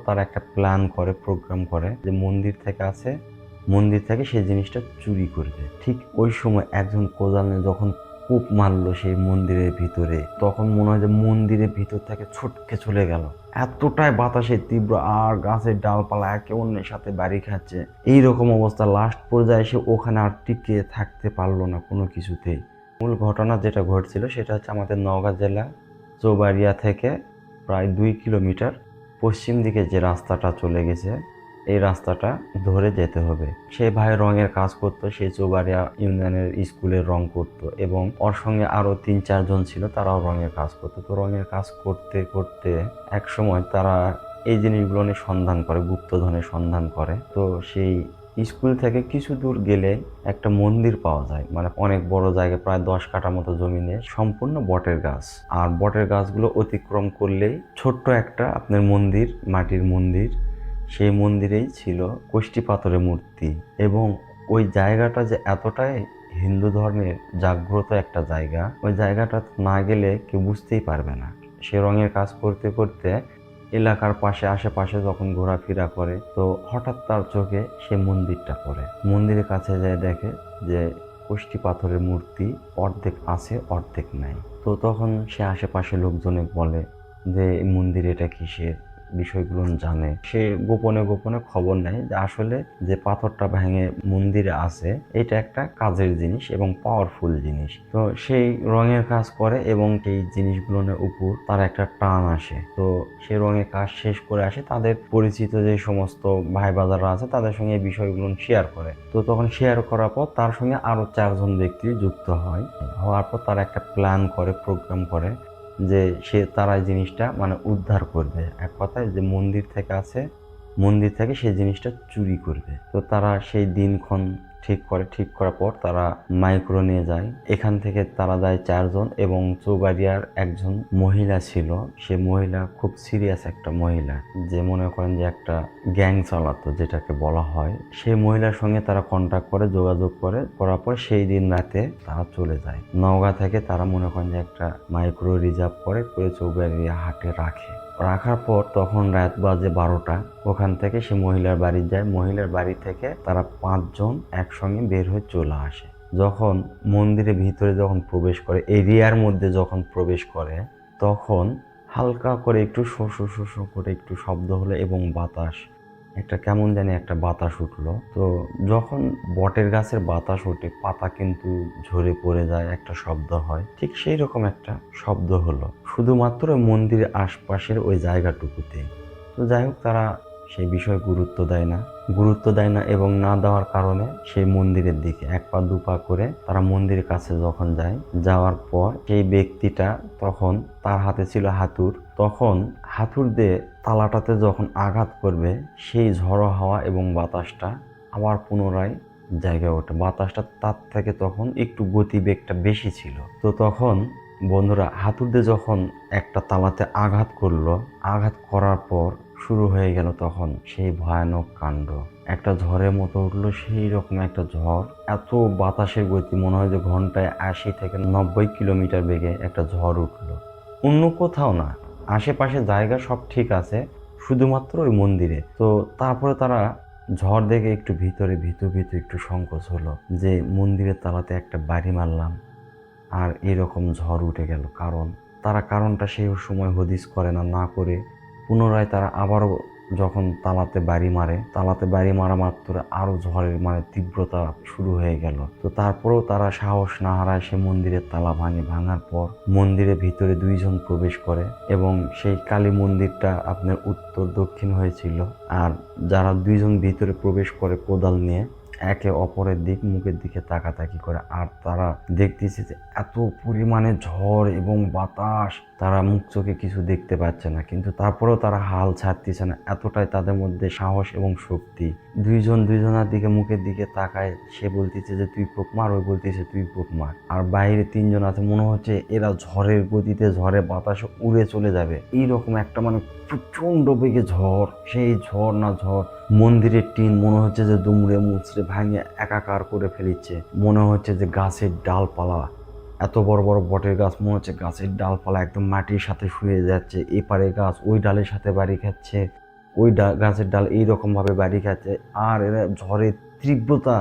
তারা একটা প্ল্যান করে, প্রোগ্রাম করে যে মন্দির থেকে আছে, মন্দির থেকে সেই জিনিসটা চুরি করবে। ঠিক ওই সময় একজন কোদাল নিয়ে যখন কূপ মারলো সেই মন্দিরের ভিতরে, তখন মনে হয় যে মন্দিরের ভিতর থেকে ছটকে চলে গেল। এতটাই বাতাসের তীব্র আর গাছের ডালপালা একে অন্যের সাথে বাড়ি খাচ্ছে। এইরকম অবস্থা, লাস্ট পর্যায়ে এসে ওখানে আর টিকে থাকতে পারলো না কোনো কিছুতেই। মূল ঘটনা যেটা ঘটছিল সেটা হচ্ছে আমাদের নওগাঁ জেলা চৌবাড়িয়া থেকে প্রায় 2 কিলোমিটার পশ্চিম দিকে যে রাস্তাটা চলে গেছে, এই রাস্তাটা ধরে যেতে হবে। সে ভাই রঙের কাজ করতো, সে চৌবাড়িয়া ইউনিয়নের স্কুলের রং করতো এবং ওর সঙ্গে আরো 3-4 জন ছিল, তারাও রঙের কাজ করতো। তো রঙের কাজ করতে করতে এক সময় তারা এই জিনিসগুলো নিয়ে সন্ধান করে, গুপ্তধনের সন্ধান করে। তো সেই স্কুল থেকে কিছু দূর গেলে একটা মন্দির পাওয়া যায়, মানে অনেক বড় জায়গা, প্রায় 10 কাঠা মতো জমিনে সম্পূর্ণ বটের গাছ। আর বটের গাছগুলো অতিক্রম করলেই ছোট্ট একটা আপনার মন্দির, মাটির মন্দির। সেই মন্দিরেই ছিল কষ্টি পাথরের মূর্তি। এবং ওই জায়গাটা যে এতটাই হিন্দু ধর্মের জাগ্রত একটা জায়গা, ওই জায়গাটা না গেলে কেউ বুঝতেই পারবে না। সে রঙের কাজ করতে করতে এলাকার পাশে আশেপাশে যখন ঘোরাফেরা করে, তো হঠাৎ তার চোখে সে মন্দিরটা পড়ে। মন্দিরের কাছে যায়, দেখে যে কষ্টি পাথরের মূর্তি অর্ধেক আছে অর্ধেক নাই। তো তখন সে আশেপাশে লোকজনে বলে যে এই মন্দির এটা কিসের, বিষয়গুলো জানে। সে গোপনে গোপনে খবর নেয় যে আসলে যে পাথরটা ভেঙে মন্দিরে আছে এটা একটা কাজের জিনিস এবং পাওয়ারফুল জিনিস। তো সেই রঙের কাজ করে এবং এই জিনিসগুলোর উপর তার একটা টান আসে। তো সে রঙের কাজ শেষ করে আসে, তাদের পরিচিত যে সমস্ত ভাই বাজাররা আছে তাদের সঙ্গে এই বিষয়গুলো শেয়ার করে। তো তখন শেয়ার করার পর তার সঙ্গে আরো 4 জন ব্যক্তি যুক্ত হওয়ার পর তারা একটা প্ল্যান করে, প্রোগ্রাম করে যে তারা এই জিনিসটা মানে উদ্ধার করবে। এক কথায় যে মন্দির থেকে আছে, মন্দির থেকে সেই জিনিসটা চুরি করবে। তো তারা সেই দিনক্ষণ ঠিক করে, ঠিক করার পর তারা মাইক্রো নিয়ে যায়। এখান থেকে তারা যায় 4 জন এবং চৌবাড়িয়ার একজন মহিলা ছিল। সে মহিলা খুব সিরিয়াস একটা মহিলা, যে মনে করেন যে একটা গ্যাং চালাতো যেটাকে বলা হয়। সেই মহিলার সঙ্গে তারা কন্ট্যাক্ট করে, যোগাযোগ করে, করার পর সেই দিন রাতে তারা চলে যায়। নওগাঁ থেকে তারা মনে করেন যে একটা মাইক্রো রিজার্ভ করে চৌবাড়িয়া হাটে রাখার পর তখন রাত বাজে 12টা। ওখান থেকে সে মহিলার বাড়ি যায়। মহিলার বাড়ি থেকে তারা 5 জন একসঙ্গে বের হয়ে চলে আসে। যখন মন্দিরের ভিতরে যখন প্রবেশ করে, এরিয়ার মধ্যে যখন প্রবেশ করে, তখন হালকা করে একটু শো শো শো শো করে একটু শব্দ হলো এবং বাতাস, একটা কেমন জানি একটা বাতাস উঠলো। তো যখন বটের গাছের বাতাস ওঠে, পাতা কিন্তু ঝরে পড়ে যায়, একটা শব্দ হয়, ঠিক সেই রকম একটা শব্দ হলো শুধুমাত্র মন্দিরের আশপাশের ওই জায়গাটুকুতে। তো যাই হোক, তারা সেই বিষয়ে গুরুত্ব দেয় না এবং না দেওয়ার কারণে সেই মন্দিরের দিকে 1 পা 2 পা করে তারা মন্দিরের কাছে যখন যায়, যাওয়ার পর সেই ব্যক্তিটা, তখন তার হাতে ছিল হাতুড়, তখন হাতুড় দিয়ে তালাটাতে যখন আঘাত করবে, সেই ঝড়ো হাওয়া এবং বাতাসটা আবার পুনরায় জায়গায় ওঠে। বাতাসটা তার থেকে তখন একটু গতিবেগটা বেশি ছিল। তো তখন বন্ধুরা হাতুড় দিয়ে যখন একটা তালাতে আঘাত করলো, আঘাত করার পর শুরু হয়ে গেল তখন সেই ভয়ানক কাণ্ড। একটা ঝড়ের মতো উঠলো, সেই রকম একটা ঝড়, এত বাতাসের গতি, মনে হয় যে ঘন্টায় 80 থেকে 90 কিলোমিটার বেগে একটা ঝড় উঠলো। অন্য কোথাও না, আশেপাশে জায়গা সব ঠিক আছে, শুধুমাত্র ওই মন্দিরে। তো তারপরে তারা ঝড় দেখে একটু ভিতরে ভীতু একটু সংকোচ হলো যে মন্দিরের তালাতে একটা বাড়ি মারলাম আর এরকম ঝড় উঠে গেল। কারণটা সেই সময় হদিস করে না করে পুনরায় তারা আবারও যখন তালাতে বাড়ি মারা মাত্র আরো ঝড়ের মানে তীব্রতা শুরু হয়ে গেল। তো তারপরেও তারা সাহস না হারায় সে মন্দিরের তালা ভাঙার পর মন্দিরের ভিতরে 2 জন প্রবেশ করে এবং সেই কালী মন্দিরটা আপনার উত্তর দক্ষিণ হয়েছিল। আর যারা 2 জন ভিতরে প্রবেশ করে কোদাল নিয়ে, একে অপরের মুখের দিকে তাকাতাকি করে, আর তারা দেখতেছে যে এত পরিমাণে ঝড় এবং বাতাস, তারা মুখ চোখে কিছু দেখতে পাচ্ছে না, কিন্তু তারপরেও তারা হাল ছাড়তেছে না, এতটাই তাদের মধ্যে সাহস এবং শক্তি। 2 জন 2 জনের দিকে মুখের দিকে তাকায়, সে বলতেছে যে তুই পোক মার, ওই বলতেছে তুই পোক মার। আর বাইরে 3 জন আছে, মনে হচ্ছে এরা ঝড়ের গতিতে, ঝড়ে বাতাসে উড়ে চলে যাবে, এইরকম একটা মানে প্রচন্ড বেগে ঝড়। সেই ঝড় না ঝড়, মন্দিরের টিন মনে হচ্ছে যে দুমড়ে মুচড়ে ভাঙে একাকার করে ফেলিচ্ছে। মনে হচ্ছে যে গাছের ডালপালা, এত বড় বড় বটের গাছ, মনে হচ্ছে গাছের ডালপালা একদম মাটির সাথে শুয়ে যাচ্ছে, এপারে গাছ ওই ডালের সাথে বাড়ি খাচ্ছে। ওই গাছের ডাল এইরকম ভাবে বাড়ি খাচ্ছে। আর এরা ঝড়ের তীব্রতা,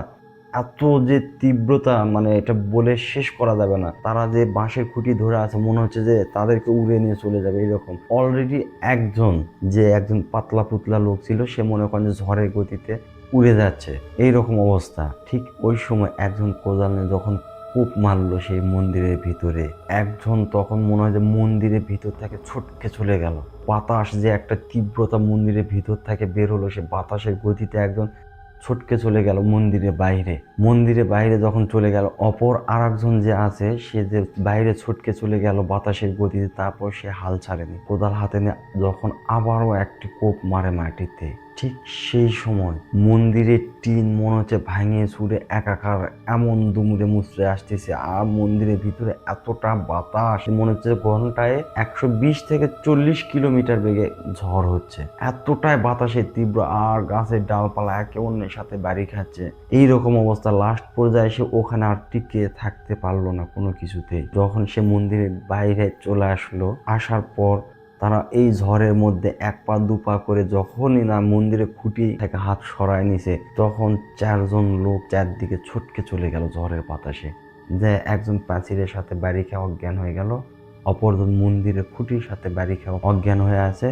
এত যে তীব্রতা মানে এটা বলে শেষ করা যাবে না। তারা যে বাঁশের খুঁটি ধরে আছে মনে হচ্ছে যে তাদেরকে উড়ে নিয়ে চলে যাবে এরকম। অলরেডি একজন পাতলা পুতলা লোক ছিল, সে মনে করেন যে ঝড়ের গতিতে উড়ে যাচ্ছে এইরকম অবস্থা। ঠিক ওই সময় একজন কোদাল নিয়ে যখন কূপ মারলো সেই মন্দিরের ভিতরে, একজন তখন মনে হয় যে মন্দিরের ভিতর থেকে ছটকে চলে গেল। বাতাস যে একটা তীব্রতা মন্দিরের ভিতর থেকে বের হলো, সে বাতাসের গতিতে একজন ছটকে চলে গেল মন্দিরে বাইরে যখন চলে গেল, অপর আর একজন যে আছে সে যে বাইরে ছটকে চলে গেল বাতাসের গতিতে, তারপর সে হাল ছাড়েনি, কোদাল হাতে নিয়ে যখন আবারও একটি কোপ মারে মাটিতে, ঠিক সেই সময় মন্দিরের টিন মনে হচ্ছে ভাঙিয়ে চুরে একাকার এমন দুমড়ে মুচড়ে আসতেছে। আর মন্দিরের ভিতরে এতটা বাতাস মনে হচ্ছে ঘন্টায় 120 থেকে 40 কিলোমিটার বেগে ঝড় হচ্ছে, এতটাই বাতাসের তীব্র। আর গাছের ডালপালা একে অন্যের সাথে বাড়ি খাচ্ছে এইরকম অবস্থা। লাস্ট পর্যায়ে সে ওখানে আর টিকে থাকতে পারলো না কোনো কিছুতেই। যখন সে মন্দিরের বাইরে চলে আসলো, আসার পর তারা এই ঝড়ের মধ্যে এক পা দু পা করে যখনই না মন্দিরের খুঁটি থেকে হাত সরায় নিছে, তখন 4 জন লোক চারদিকে ছটকে চলে গেল ঝড়ের বাতাসে। যে একজন প্রাচীরের সাথে বাড়ি খেয়ে অজ্ঞান হয়ে গেল, অপরজন মন্দিরের খুঁটির সাথে বাড়ি খেয়ে অজ্ঞান হয়ে আছে,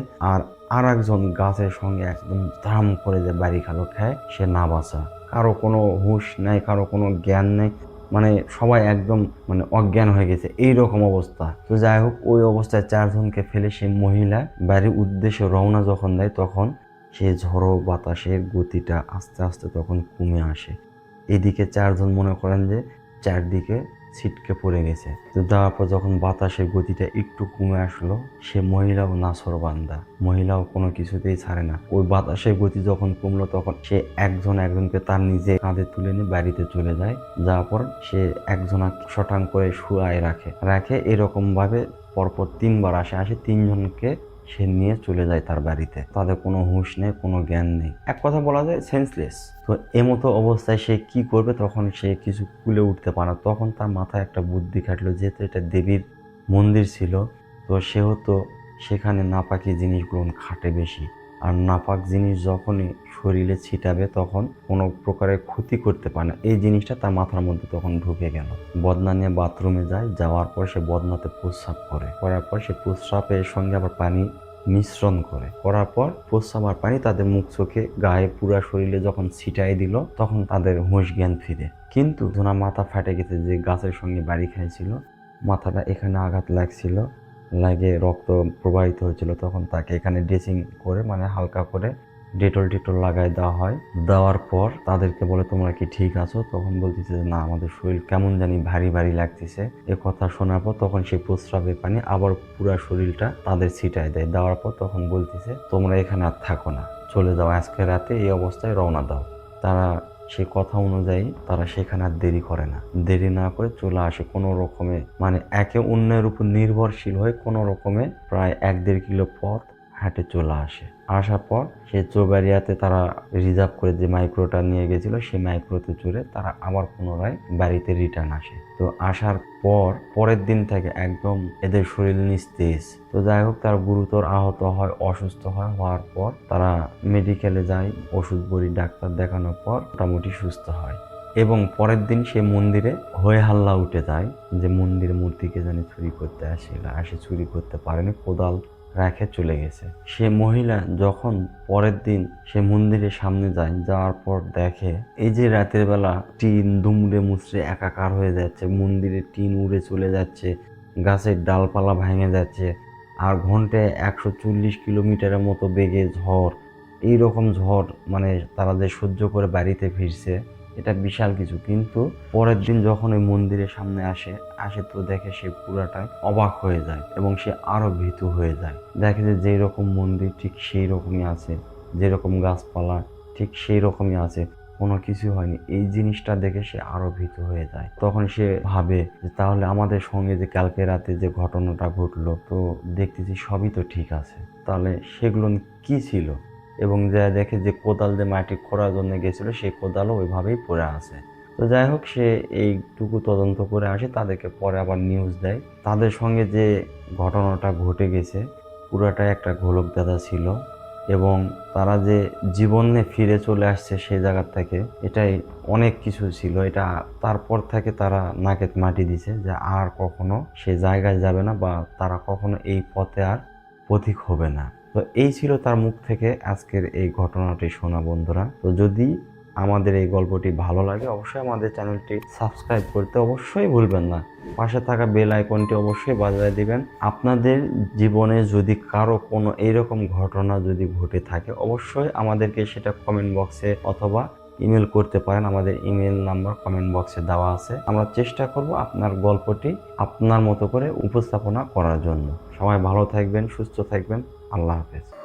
আর একজন গাছের সঙ্গে একদম ধাম করে যে বাড়ি খায় সে না বাঁচা। কারো কোনো হুঁশ নেই, কারো কোনো জ্ঞান নেই, মানে সবাই একদম মানে অজ্ঞান হয়ে গেছে এইরকম অবস্থা। তো যাই হোক, ওই অবস্থায় 4 জনকে ফেলে সেই মহিলা বাড়ির উদ্দেশ্যে রওনা যখন দেয়, তখন সেই ঝড়ো বাতাসের গতিটা আস্তে আস্তে তখন কমে আসে। এদিকে 4 জন মনে করেন যে চারদিকে ছিটকে পড়ে গেছে। তো যাওয়ার পর যখন বাতাসের গতিটা একটু কমে আসলো, সে মহিলাও নাছোড়বান্দা, মহিলাও কোনো কিছুতেই ছাড়ে না। ওই বাতাসের গতি যখন কমলো, তখন সে একজনকে তার নিজে কাঁধে তুলে নিয়ে বাড়িতে চলে যায়। যাওয়ার পর সে একজন শটাং করে শুয়ায় রাখে এরকম ভাবে পরপর 3 বার আসে 3 জনকে সে নিয়ে চলে যায় তার বাড়িতে। তাদের কোনো হুঁশ নেই, কোনো জ্ঞান নেই, এক কথা বলা যায় সেন্সলেস। তো এমতো অবস্থায় সে কি করবে, তখন সে কিছু কুলে উঠতে পারে না। তখন তার মাথায় একটা বুদ্ধি খাটলো, যেহেতু এটা দেবীর মন্দির ছিল, তো সেহেতু সেখানে নাপাকি জিনিসগুলো খাটে বেশি। আর নাপাক জিনিস যখনই শরীরে ছিটাবে তখন কোনো প্রকারের ক্ষতি করতে পারে না, এই জিনিসটা তার মাথার মধ্যে তখন ঢুকে গেল। বদনা নিয়ে বাথরুমে যায়, যাওয়ার পর সে বদনাতে প্রস্রাব করার পর সে প্রস্রাবের সঙ্গে আবার পানি মিশ্রণ করার পর প্রস্রাব আর পানি তাদের মুখ চোখে গায়ে পুরা শরীরে যখন ছিটাই দিল, তখন তাদের হুঁশ জ্ঞান ফিরে। কিন্তু ওনার মাথা ফাটে গেছে, যে গাছের সঙ্গে বাড়ি খাইছিল, মাথাটা এখানে আঘাত লাগছিল, লাগে রক্ত প্রবাহিত হয়েছিল। তখন তাকে এখানে ড্রেসিং করে মানে হালকা করে ডেটল লাগাই দেওয়া হয়। দেওয়ার পর তাদেরকে বলে, তোমরা কি ঠিক আছো? তখন বলতেছে যে না, আমাদের শরীর কেমন জানি ভারী ভারী লাগতেছে। এ কথা শোনার পর তখন সেই প্রস্রাবের পানি আবার পুরো শরীরটা তাদের ছিটায় দেয়। দেওয়ার পর তখন বলতেছে, তোমরা এখানে আর থাকো না, চলে যাও, আজকে রাতে এই অবস্থায় রওনা দাও। তারা সে কথা অনুযায়ী তারা সেখানে আর দেরি না করে চলে আসে কোনো রকমে, মানে একে অন্যের উপর নির্ভরশীল হয়ে কোনো রকমে প্রায় 1-1.5 কিলো পথ হাঁটে চলে আসে। আসার পর সে চৌবাড়িয়াতে তারা রিজার্ভ করে যে মাইক্রোটা নিয়ে গেছিল, সেই মাইক্রোতে চড়ে তারা আবার পুনরায় বাড়িতে রিটার্ন আসে। তো আসার পরের দিন থেকে একদম এদের শরীর নিস্তেজ। তো যাই হোক, তারা গুরুতর আহত হয়, অসুস্থ হওয়ার পর তারা মেডিকেলে যায়, ওষুধ বড়ি ডাক্তার দেখানোর পর মোটামুটি সুস্থ হয়। এবং পরের দিন সে মন্দিরে হয়ে হাল্লা উঠে যায় যে মন্দিরে মূর্তিকে জানি চুরি করতে আসে চুরি করতে পারেনি, কোদাল রেখে চলে গেছে। সে মহিলা যখন পরের দিন সে মন্দিরের সামনে যায়, যাওয়ার পর দেখে এই যে রাতের বেলা টিন দুমড়ে মুচড়ে একাকার হয়ে যাচ্ছে, মন্দিরের টিন উড়ে চলে যাচ্ছে, গাছের ডালপালা ভেঙে যাচ্ছে, আর ঘন্টায় 140 কিলোমিটারের মতো বেগে ঝড়। এইরকম ঝড় মানে তারা যে সহ্য করে বাড়িতে ফিরছে, এটা বিশাল কিছু। কিন্তু পরের দিন যখন ওই মন্দিরের সামনে আসে তো দেখে সে পুরাটাই অবাক হয়ে যায় এবং সে আরো ভীতু হয়ে যায়। দেখে যে যেই রকম মন্দির ঠিক সেই রকমই আছে, যেরকম গাছপালা ঠিক সেই রকমই আছে, কোনো কিছু হয়নি। এই জিনিসটা দেখে সে আরো ভীতু হয়ে যায়। তখন সে ভাবে যে তাহলে আমাদের সঙ্গে যে কালকে রাতে যে ঘটনাটা ঘটলো, তো দেখতেছি সবই তো ঠিক আছে, তাহলে সেগুলো কি ছিল? এবং যা দেখে যে কোদাল দিয়ে মাটি খোঁড়ার জন্য গেছিল, সেই কোদালও ওইভাবেই পড়ে আছে। তো যাই হোক, সে এইটুকু তদন্ত করে আসে, তাদেরকে পরে আবার নিউজ দেয়। তাদের সঙ্গে যে ঘটনাটা ঘটে গেছে পুরাটাই একটা গোলক দাদা ছিল, এবং তারা যে জীবনে ফিরে চলে আসছে সেই জায়গা থেকে, এটাই অনেক কিছু ছিল। এটা তারপর থেকে তারা নাকে মাটি দিছে যে আর কখনো সে জায়গায় যাবে না বা তারা কখনো এই পথে আর পথিক হবে না। তো এই ছিল তার মুখ থেকে আজকের এই ঘটনাটি শোনা বন্ধুরা। তো যদি আমাদের এই গল্পটি ভালো লাগে অবশ্যই আমাদের চ্যানেলটি সাবস্ক্রাইব করতে অবশ্যই ভুলবেন না। পাশে থাকা বেল আইকনটি অবশ্যই বাজিয়ে দিবেন। আপনাদের জীবনে যদি কারো কোনো এইরকম ঘটনা যদি ঘটে থাকে অবশ্যই আমাদেরকে সেটা কমেন্ট বক্সে অথবা ইমেল করতে পারেন। আমাদের ইমেল নাম্বার কমেন্ট বক্সে দেওয়া আছে। আমরা চেষ্টা করব আপনার গল্পটি আপনার মতো করে উপস্থাপনা করার জন্য। সবাই ভালো থাকবেন, সুস্থ থাকবেন। আল্লাহ হাফেজ।